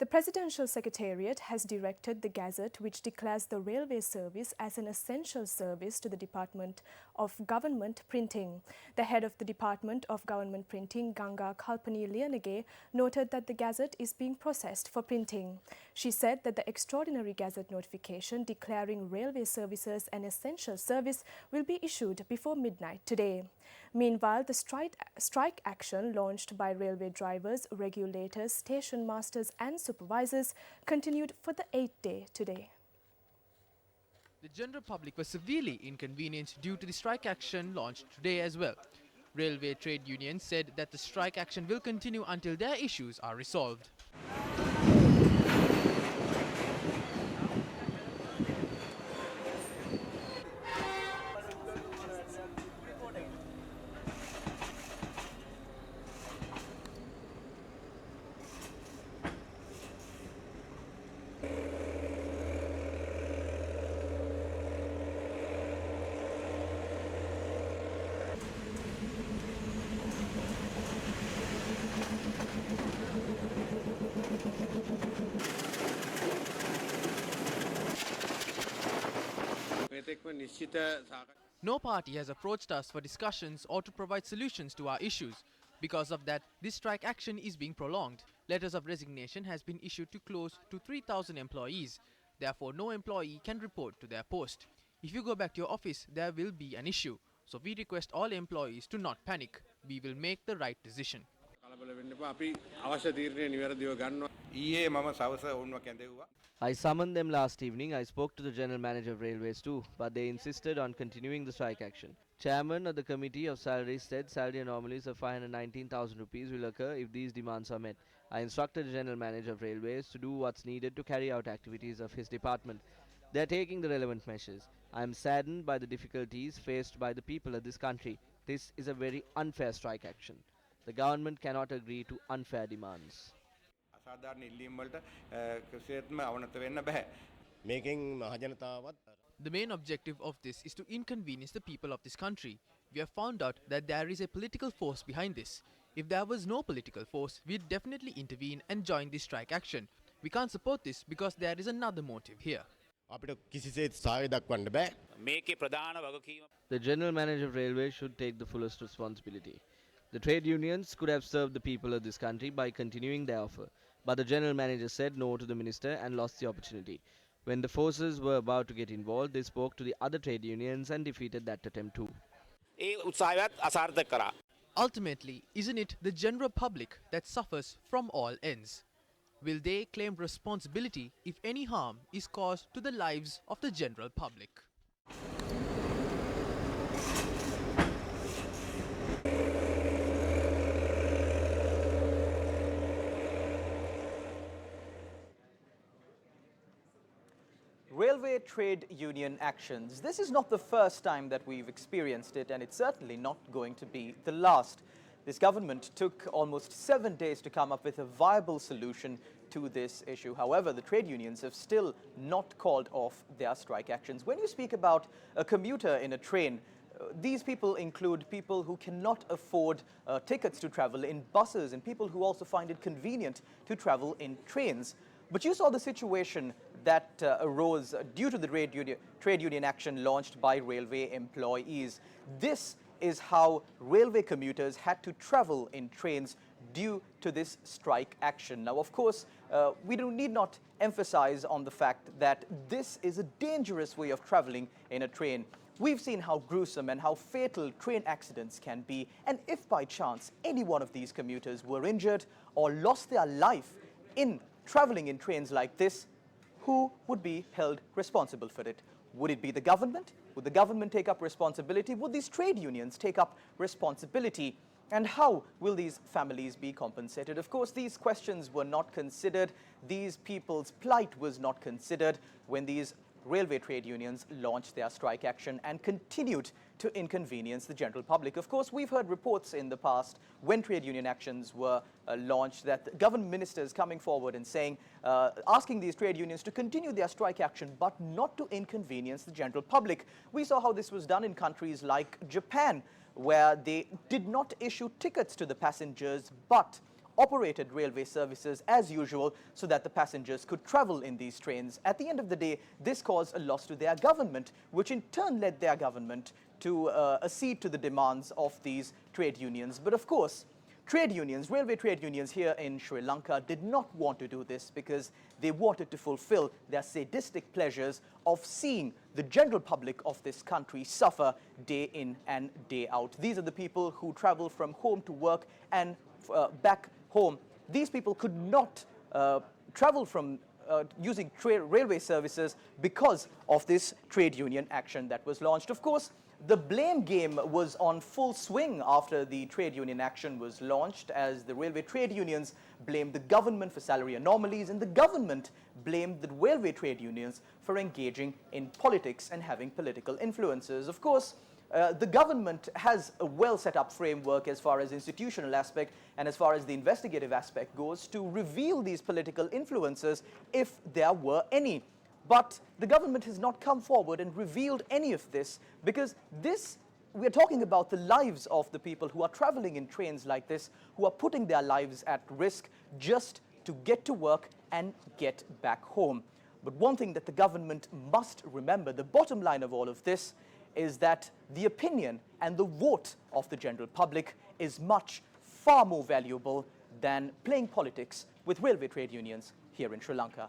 The Presidential Secretariat has directed the Gazette, which declares the railway service as an essential service, to the Department of Government Printing. The head of the Department of Government Printing, Ganga Kalpani Liyanage, noted that the Gazette is being processed for printing. She said that the extraordinary Gazette notification declaring railway services an essential service will be issued before midnight today. Meanwhile, the strike action launched by railway drivers, regulators, station masters and supervisors continued for the 8th day today. The general public was severely inconvenienced due to the strike action launched today as well. Railway trade unions said that the strike action will continue until their issues are resolved. No party has approached us for discussions or to provide solutions to our issues. Because of that, this strike action is being prolonged. Letters of resignation has been issued to close to 3,000 employees. Therefore, no employee can report to their post. If you go back to your office, there will be an issue. So we request all employees to not panic. We will make the right decision. I summoned them last evening. I spoke to the General Manager of Railways too, but they insisted on continuing the strike action. Chairman of the Committee of Salaries said salary anomalies of 519,000 rupees will occur if these demands are met. I instructed the General Manager of Railways to do what's needed to carry out activities of his department. They are taking the relevant measures. I am saddened by the difficulties faced by the people of this country. This is a very unfair strike action. The government cannot agree to unfair demands. The main objective of this is to inconvenience the people of this country. We have found out that there is a political force behind this. If there was no political force, we'd definitely intervene and join this strike action. We can't support this because there is another motive here. The General Manager of Railways should take the fullest responsibility. The trade unions could have served the people of this country by continuing their offer, but the General Manager said no to the Minister and lost the opportunity. When the forces were about to get involved, they spoke to the other trade unions and defeated that attempt too. Ultimately, isn't it the general public that suffers from all ends? Will they claim responsibility if any harm is caused to the lives of the general public? Railway trade union actions. This is not the first time that we've experienced it, and it's certainly not going to be the last. This government took almost 7 days to come up with a viable solution to this issue. However, the trade unions have still not called off their strike actions. When you speak about a commuter in a train, these people include people who cannot afford tickets to travel in buses and people who also find it convenient to travel in trains. But you saw the situation that arose due to the trade union action launched by railway employees. This is how railway commuters had to travel in trains due to this strike action. Now, of course, we need not emphasize on the fact that this is a dangerous way of traveling in a train. We've seen how gruesome and how fatal train accidents can be, and if by chance any one of these commuters were injured or lost their life in traveling in trains like this, who would be held responsible for it? Would it be the government? Would the government take up responsibility? Would these trade unions take up responsibility? And how will these families be compensated? Of course, these questions were not considered. These people's plight was not considered when these railway trade unions launched their strike action and continued to inconvenience the general public. Of course, we've heard reports in the past when trade union actions were launched that government ministers coming forward and saying, asking these trade unions to continue their strike action but not to inconvenience the general public. We saw how this was done in countries like Japan, where they did not issue tickets to the passengers but operated railway services as usual so that the passengers could travel in these trains. At the end of the day, this caused a loss to their government, which in turn led their government to accede to the demands of these trade unions. But of course, trade unions, railway trade unions here in Sri Lanka did not want to do this because they wanted to fulfill their sadistic pleasures of seeing the general public of this country suffer day in and day out. These are the people who travel from home to work and back home. These people could not travel from using railway services because of this trade union action that was launched. Of course, the blame game was on full swing after the trade union action was launched, as the railway trade unions blamed the government for salary anomalies and the government blamed the railway trade unions for engaging in politics and having political influences. Of course, the government has a well set up framework as far as institutional aspect and as far as the investigative aspect goes to reveal these political influences if there were any. But the government has not come forward and revealed any of this, because we're talking about the lives of the people who are traveling in trains like this, who are putting their lives at risk just to get to work and get back home. But one thing that the government must remember, the bottom line of all of this, is that the opinion and the vote of the general public is far more valuable than playing politics with railway trade unions here in Sri Lanka.